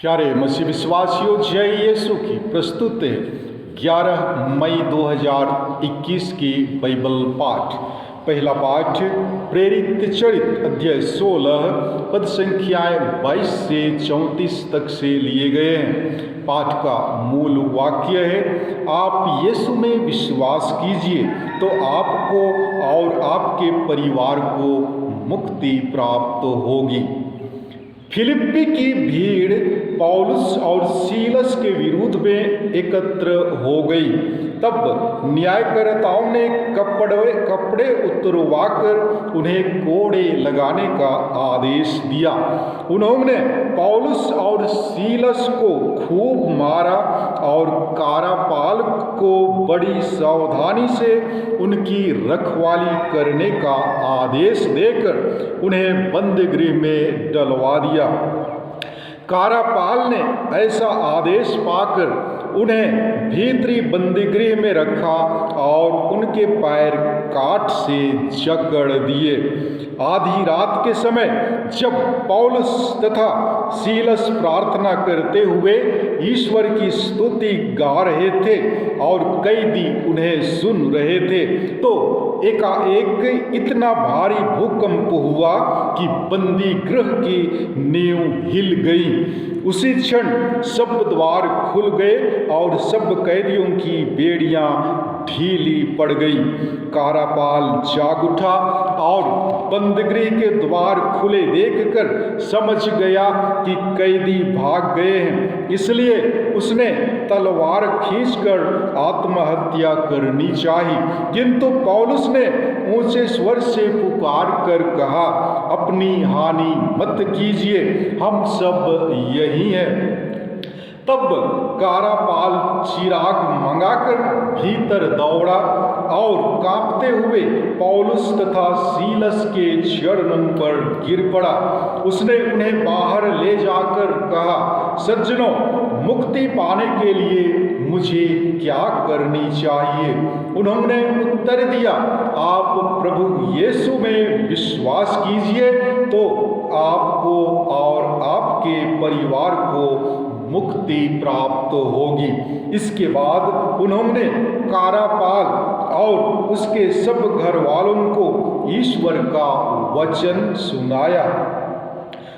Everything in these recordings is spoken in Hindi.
प्यारे मसीह विश्वासियों, जय यीशु की प्रस्तुत है 11 मई 2021 की बाइबल पाठ। पहला पाठ प्रेरित चरित्र अध्याय 16 पद संख्याएं 22 से 34 तक से लिए गए हैं। पाठ का मूल वाक्य है, आप यीशु में विश्वास कीजिए तो आपको और आपके परिवार को मुक्ति प्राप्त होगी। फिलिप्पी की भीड़ पौलुस और सीलस के विरुद्ध में एकत्र हो गई। तब न्यायकर्ताओं ने कपड़े उतरवाकर उन्हें कोड़े लगाने का आदेश दिया। उन्होंने पौलुस और सीलस को खूब मारा और कारापाल को बड़ी सावधानी से उनकी रखवाली करने का आदेश देकर उन्हें बंदीगृह में डलवा दिया। कारापाल ने ऐसा आदेश पाकर उन्हें भीतरी बंदीगृह में रखा और उनके पैर काट से जकड़ दिए। आधी रात के समय जब पौलुस तथा सीलस प्रार्थना करते हुए ईश्वर की स्तुति गा रहे थे और कैदी उन्हें सुन रहे थे, तो एकाएक इतना भारी भूकंप हुआ कि बंदी गृह की नींव हिल गई। उसी क्षण सब द्वार खुल गए और सब कैदियों की बेड़ियां ढीली पड़ गई। कारापाल जाग उठा और बंदीगृह के द्वार खुले देखकर समझ गया कि कैदी भाग गए हैं, इसलिए उसने तलवार खींचकर आत्महत्या करनी चाहिए। किंतु पौलुस ने ऊंचे स्वर से पुकार कर कहा, अपनी हानि मत कीजिए, हम सब यही हैं। तब कारापाल चिराग मंगाकर भीतर दौड़ा और कांपते हुए पौलुस तथा सीलस के चरणों पर गिर पड़ा। उसने उन्हें बाहर ले जाकर कहा, सज्जनों, मुक्ति पाने के लिए मुझे क्या करनी चाहिए? उन्होंने उत्तर दिया, आप प्रभु यीशु में विश्वास कीजिए तो आपको और आपके परिवार को मुक्ति प्राप्त होगी। इसके बाद उन्होंने कारापाल और उसके सब घर वालों को ईश्वर का वचन सुनाया।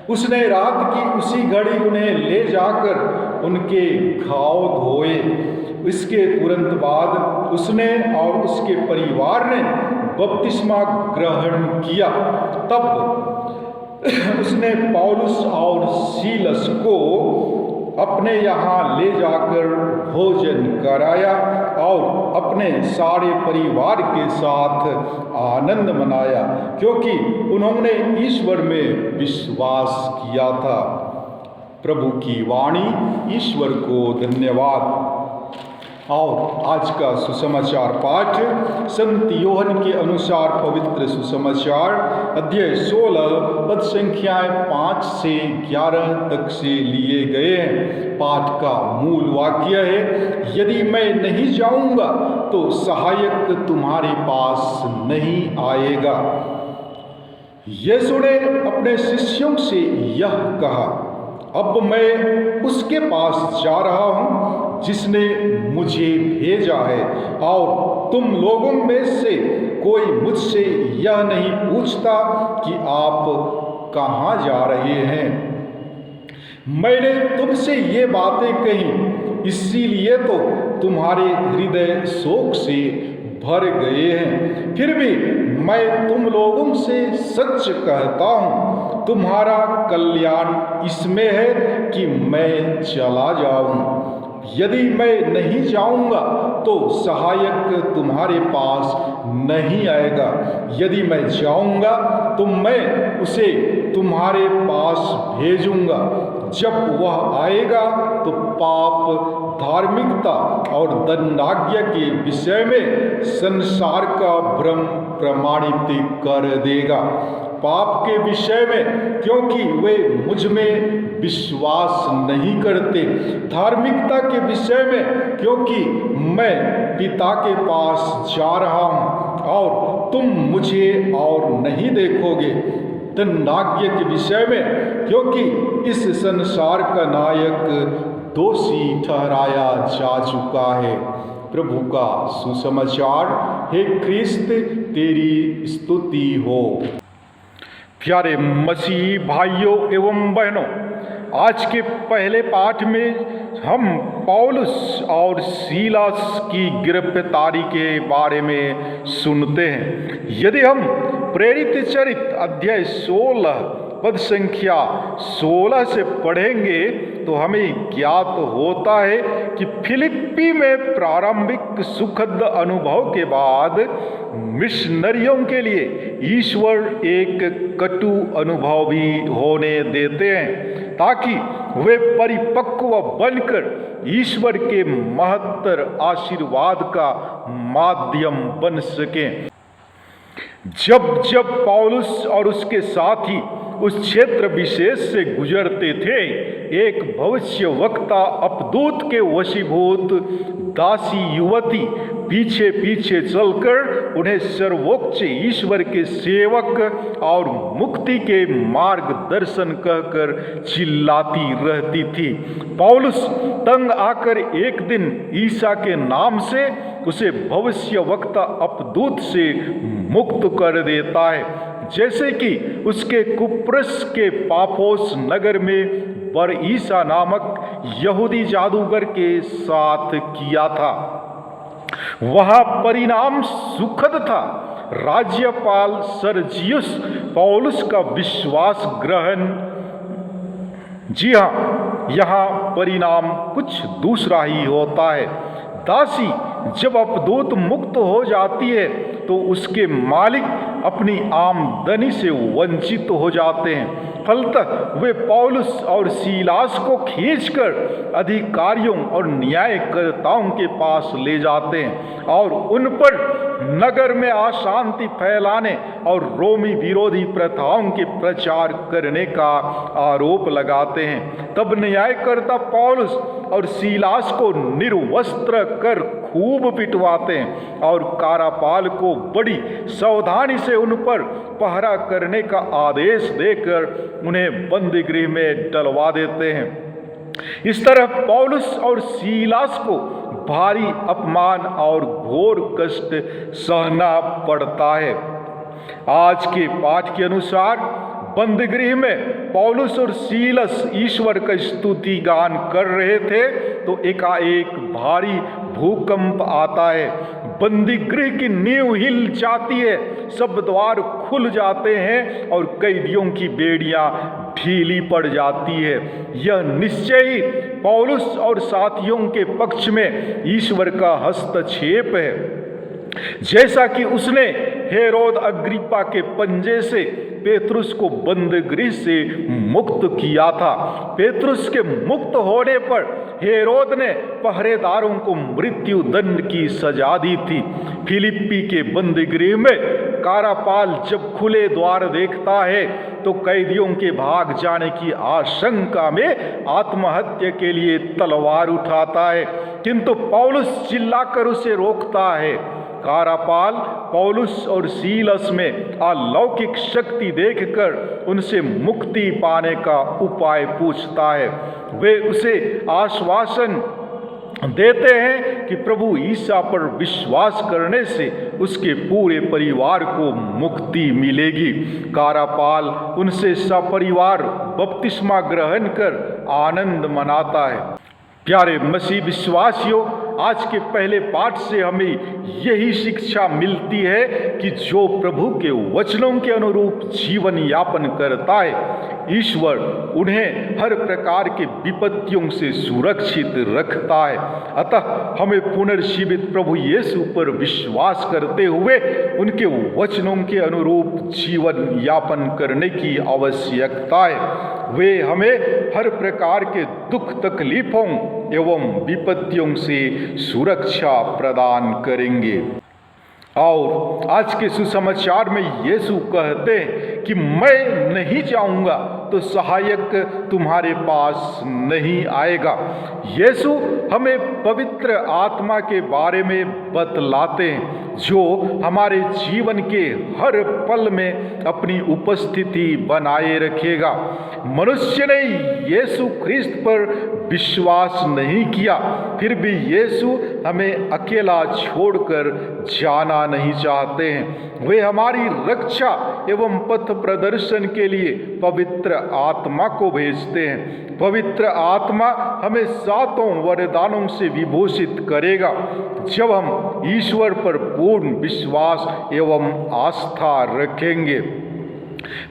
उसने रात की उसी घड़ी उन्हें ले जाकर उनके घाव धोए। इसके तुरंत बाद उसने और उसके परिवार ने बपतिस्मा ग्रहण किया। तब उसने पौलुस और सीलस को अपने यहाँ ले जाकर भोजन कराया और अपने सारे परिवार के साथ आनंद मनाया, क्योंकि उन्होंने ईश्वर में विश्वास किया था। प्रभु की वाणी। ईश्वर को धन्यवाद। और आज का सुसमाचार पाठ संत योहन के अनुसार पवित्र सुसमाचार अध्याय 16 पद संख्याएं 5 से 11 तक से लिए गए हैं। पाठ का मूल वाक्य है, यदि मैं नहीं जाऊंगा तो सहायक तुम्हारे पास नहीं आएगा। यीशु ने अपने शिष्यों से यह कहा, अब मैं उसके पास जा रहा हूँ जिसने मुझे भेजा है, और तुम लोगों में से कोई मुझसे यह नहीं पूछता कि आप कहाँ जा रहे हैं। मैंने तुमसे ये बातें कही इसीलिए तो तुम्हारे हृदय शोक से भर गए हैं। फिर भी मैं तुम लोगों से सच कहता हूँ, तुम्हारा कल्याण इसमें है कि मैं चला जाऊँ। यदि मैं नहीं जाऊंगा तो सहायक तुम्हारे पास नहीं आएगा, यदि मैं जाऊंगा तो मैं उसे तुम्हारे पास भेजूंगा। जब वह आएगा तो पाप, धार्मिकता और दंडाज्ञा के विषय में संसार का भ्रम प्रमाणित कर देगा। पाप के विषय में क्योंकि वे मुझ में विश्वास नहीं करते, धार्मिकता के विषय में क्योंकि मैं पिता के पास जा रहा हूँ और तुम मुझे और नहीं देखोगे, दंडाज्ञ के विषय में, क्योंकि इस संसार का नायक दोषी ठहराया जा चुका है। प्रभु का सुसमाचार। हे ख्रिस्त, तेरी स्तुति हो। प्यारे मसीही भाइयों एवं बहनों, आज के पहले पाठ में हम पौलुस और सीलास की गिरफ्तारी के बारे में सुनते हैं। यदि हम प्रेरित चरित्र अध्याय 16 पद संख्या 16 से पढ़ेंगे तो हमें ज्ञात होता है कि फिलिप्पी में प्रारंभिक सुखद अनुभव के बाद मिशनरियों के लिए ईश्वर एक कटु अनुभव भी होने देते हैं, ताकि वे परिपक्व बनकर ईश्वर के महत्तर आशीर्वाद का माध्यम बन सकें। जब जब पौलुस और उसके साथी उस क्षेत्र विशेष से गुजरते थे, एक भविष्यवक्ता अपदूत के वशीभूत दासी युवती पीछे पीछे चलकर उन्हें सर्वोच्च ईश्वर के सेवक और मुक्ति के मार्गदर्शन कहकर चिल्लाती रहती थी। पौलुस तंग आकर एक दिन ईसा के नाम से उसे भविष्यवक्ता अपदूत से मुक्त कर देता है, जैसे कि उसके कुप्रस के पाफोस नगर में बर ईसा नामक यहूदी जादूगर के साथ किया था। वहां परिणाम सुखद था। राज्यपाल सर्जियस पौलुस का विश्वास ग्रहण, जी हाँ, यहाँ परिणाम कुछ दूसरा ही होता है। दासी जब अपदूत मुक्त हो जाती है तो उसके मालिक अपनी आमदनी से वंचित हो जाते हैं। फलतः वे पौलुस और सीलास को खींचकर अधिकारियों और न्यायकर्ताओं के पास ले जाते हैं और उन पर नगर में अशांति फैलाने और रोमी विरोधी प्रथाओं के प्रचार करने का आरोप लगाते हैं। तब न्यायकर्ता पौलुस और सीलास को निर्वस्त्र कर खूब पिटवाते हैं और कारापाल को बड़ी सावधानी से उन पर पहरा करने का आदेश देकर उन्हें बंदीगृह में डलवा देते हैं। इस तरह पौलुस और सीलास को भारी अपमान और घोर कष्ट सहना पड़ता है। आज के पाठ के अनुसार बंदीगृह में पौलुस और सीलास ईश्वर का स्तुति गान कर रहे थे तो एकाएक भारी भूकंप आता है। बंदीगृह की नींव हिल जाती है, सब द्वार खुल जाते हैं और कैदियों की बेड़ियां ढीली पड़ जाती है। यह निश्चय ही पौलुस और साथियों के पक्ष में ईश्वर का हस्तक्षेप है। जैसा कि उसने हेरोद अग्रिप्पा के पंजे से पेतरुस को बंदीगृह से मुक्त किया था। पेतरुस के मुक्त होने पर हेरोद ने पहरेदारों को मृत्यु दंड की सजा दी थी। फिलिप्पी के बंदीगृह में कारापाल जब खुले द्वार देखता है तो कैदियों के भाग जाने की आशंका में आत्महत्या के लिए तलवार उठाता है, किंतु पौलुस चिल्लाकर उसे रोकता है। कारापाल पौलुस और सीलास में अलौकिक शक्ति देखकर उनसे मुक्ति पाने का उपाय पूछता है। वे उसे आश्वासन देते हैं कि प्रभु ईसा पर विश्वास करने से उसके पूरे परिवार को मुक्ति मिलेगी। कारापाल उनसे सपरिवार बपतिस्मा ग्रहण कर आनंद मनाता है। प्यारे मसीह विश्वासियों, आज के पहले पाठ से हमें यही शिक्षा मिलती है कि जो प्रभु के वचनों के अनुरूप जीवन यापन करता है, ईश्वर उन्हें हर प्रकार के विपत्तियों से सुरक्षित रखता है। अतः हमें पुनर्जीवित प्रभु यीशु पर विश्वास करते हुए उनके वचनों के अनुरूप जीवन यापन करने की आवश्यकता है। वे हमें हर प्रकार के दुख तकलीफों एवं विपत्तियों से सुरक्षा प्रदान करेंगे। और आज के सुसमाचार में यीशु कहते हैं कि मैं नहीं जाऊंगा, तो सहायक तुम्हारे पास नहीं आएगा। यीशु हमें पवित्र आत्मा के बारे में बतलाते हैं जो हमारे जीवन के हर पल में अपनी उपस्थिति बनाए रखेगा। मनुष्य ने यीशु ख्रिस्त पर विश्वास नहीं किया, फिर भी यीशु हमें अकेला छोड़कर जाना नहीं चाहते हैं। वे हमारी रक्षा एवं पथ प्रदर्शन के लिए पवित्र आत्मा को भेजते हैं। पवित्र आत्मा हमें सातों वरदानों से विभूषित करेगा जब हम ईश्वर पर पूर्ण विश्वास एवं आस्था रखेंगे।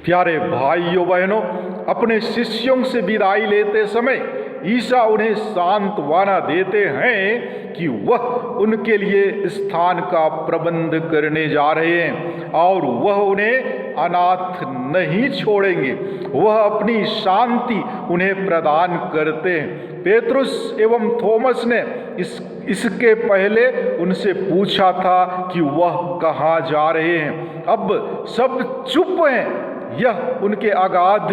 प्यारे भाइयों बहनों, अपने शिष्यों से विदाई लेते समय ईसा उन्हें सांत्वना देते हैं कि वह उनके लिए स्थान का प्रबंध करने जा रहे हैं और वह उन्हें अनाथ नहीं छोड़ेंगे। वह अपनी शांति उन्हें प्रदान करते हैं। पेतरुस एवं थोमस ने इसके पहले उनसे पूछा था कि वह कहाँ जा रहे हैं। अब सब चुप हैं। यह उनके अगाध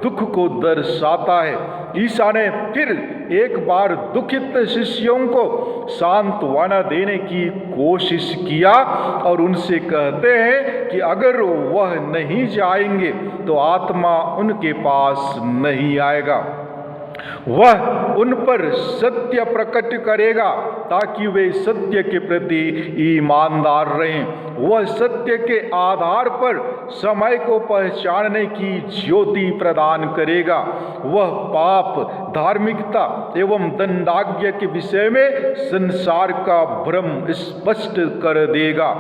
दुख को दर्शाता है। ईसा ने फिर एक बार दुखित शिष्यों को सांत्वना देने की कोशिश किया और उनसे कहते हैं कि अगर वह नहीं जाएंगे तो आत्मा उनके पास नहीं आएगा। वह उन पर सत्य प्रकट करेगा ताकि वे सत्य के प्रति ईमानदार रहें। वह सत्य के आधार पर समय को पहचानने की ज्योति प्रदान करेगा। वह पाप, धार्मिकता एवं दंडाज्ञा के विषय में संसार का भ्रम स्पष्ट कर देगा।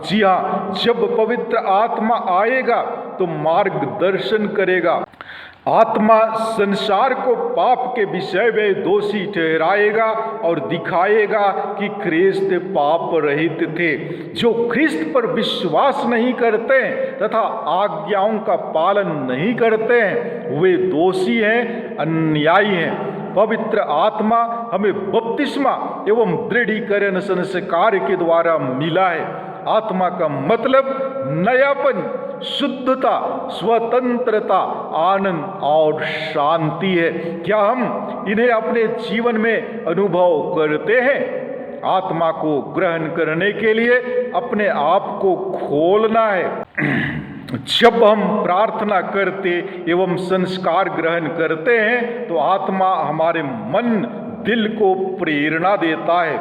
जी हाँ, जब पवित्र आत्मा आएगा तो मार्गदर्शन करेगा। आत्मा संसार को पाप के विषय में दोषी ठहराएगा और दिखाएगा कि ख्रिस्त पाप रहित थे। जो ख्रिस्त पर विश्वास नहीं करते हैं तथा आज्ञाओं का पालन नहीं करते हैं वे दोषी हैं, अन्यायी हैं। पवित्र आत्मा हमें बपतिस्मा एवं दृढ़ीकरण संस्कार के द्वारा मिला है। आत्मा का मतलब नयापन, शुद्धता, स्वतंत्रता, आनंद और शांति है। क्या हम इन्हें अपने जीवन में अनुभव करते हैं? आत्मा को ग्रहण करने के लिए अपने आप को खोलना है। जब हम प्रार्थना करते एवं संस्कार ग्रहण करते हैं तो आत्मा हमारे मन, दिल को प्रेरणा देता है।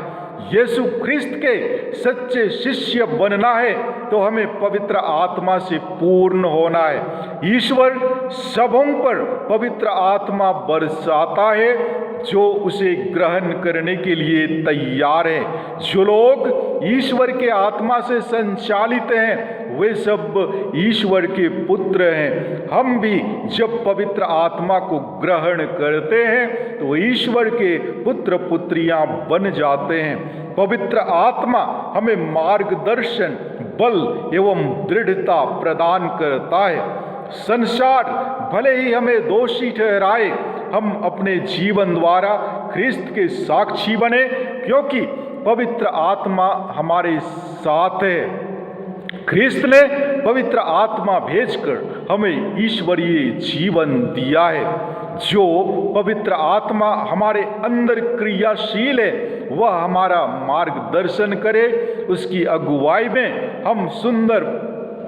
यीशु ख्रिस्त के सच्चे शिष्य बनना है तो हमें पवित्र आत्मा से पूर्ण होना है। ईश्वर सबों पर पवित्र आत्मा बरसाता है जो उसे ग्रहण करने के लिए तैयार है। जो लोग ईश्वर के आत्मा से संचालित हैं वे सब ईश्वर के पुत्र हैं। हम भी जब पवित्र आत्मा को ग्रहण करते हैं तो ईश्वर के पुत्र पुत्रियां बन जाते हैं। पवित्र आत्मा हमें मार्गदर्शन, बल एवं दृढ़ता प्रदान करता है। संसार भले ही हमें दोषी ठहराए, हम अपने जीवन द्वारा ख्रिस्त के साक्षी बने क्योंकि पवित्र आत्मा हमारे साथ है। ख्रिस्त ने पवित्र आत्मा भेजकर हमें ईश्वरीय जीवन दिया है। जो पवित्र आत्मा हमारे अंदर क्रियाशील है वह हमारा मार्गदर्शन करे। उसकी अगुवाई में हम सुंदर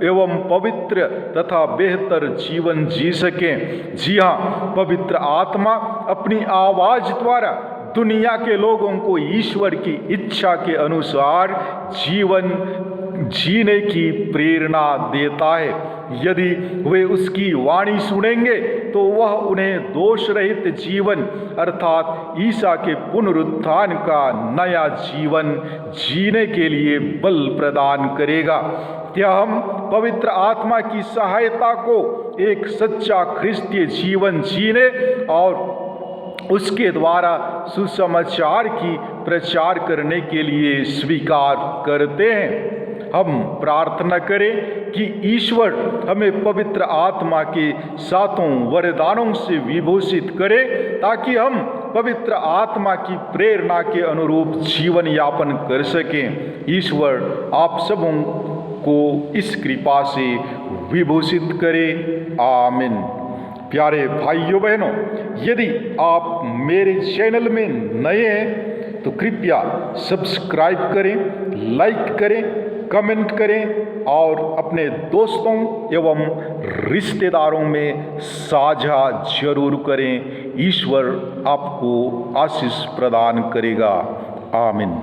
एवं पवित्र तथा बेहतर जीवन जी सकें। जी हाँ, पवित्र आत्मा अपनी आवाज द्वारा दुनिया के लोगों को ईश्वर की इच्छा के अनुसार जीवन जीने की प्रेरणा देता है। यदि वे उसकी वाणी सुनेंगे तो वह उन्हें दोष रहित जीवन अर्थात ईसा के पुनरुत्थान का नया जीवन जीने के लिए बल प्रदान करेगा। क्या हम पवित्र आत्मा की सहायता को एक सच्चा ख्रिस्तीय जीवन जीने और उसके द्वारा सुसमाचार की प्रचार करने के लिए स्वीकार करते हैं? हम प्रार्थना करें कि ईश्वर हमें पवित्र आत्मा के सातों वरदानों से विभूषित करे ताकि हम पवित्र आत्मा की प्रेरणा के अनुरूप जीवन यापन कर सकें। ईश्वर आप सबों को इस कृपा से विभूषित करे। आमीन। प्यारे भाइयों बहनों, यदि आप मेरे चैनल में नए हैं तो कृपया सब्सक्राइब करें, लाइक करें, कमेंट करें और अपने दोस्तों एवं रिश्तेदारों में साझा जरूर करें। ईश्वर आपको आशीष प्रदान करेगा। आमीन।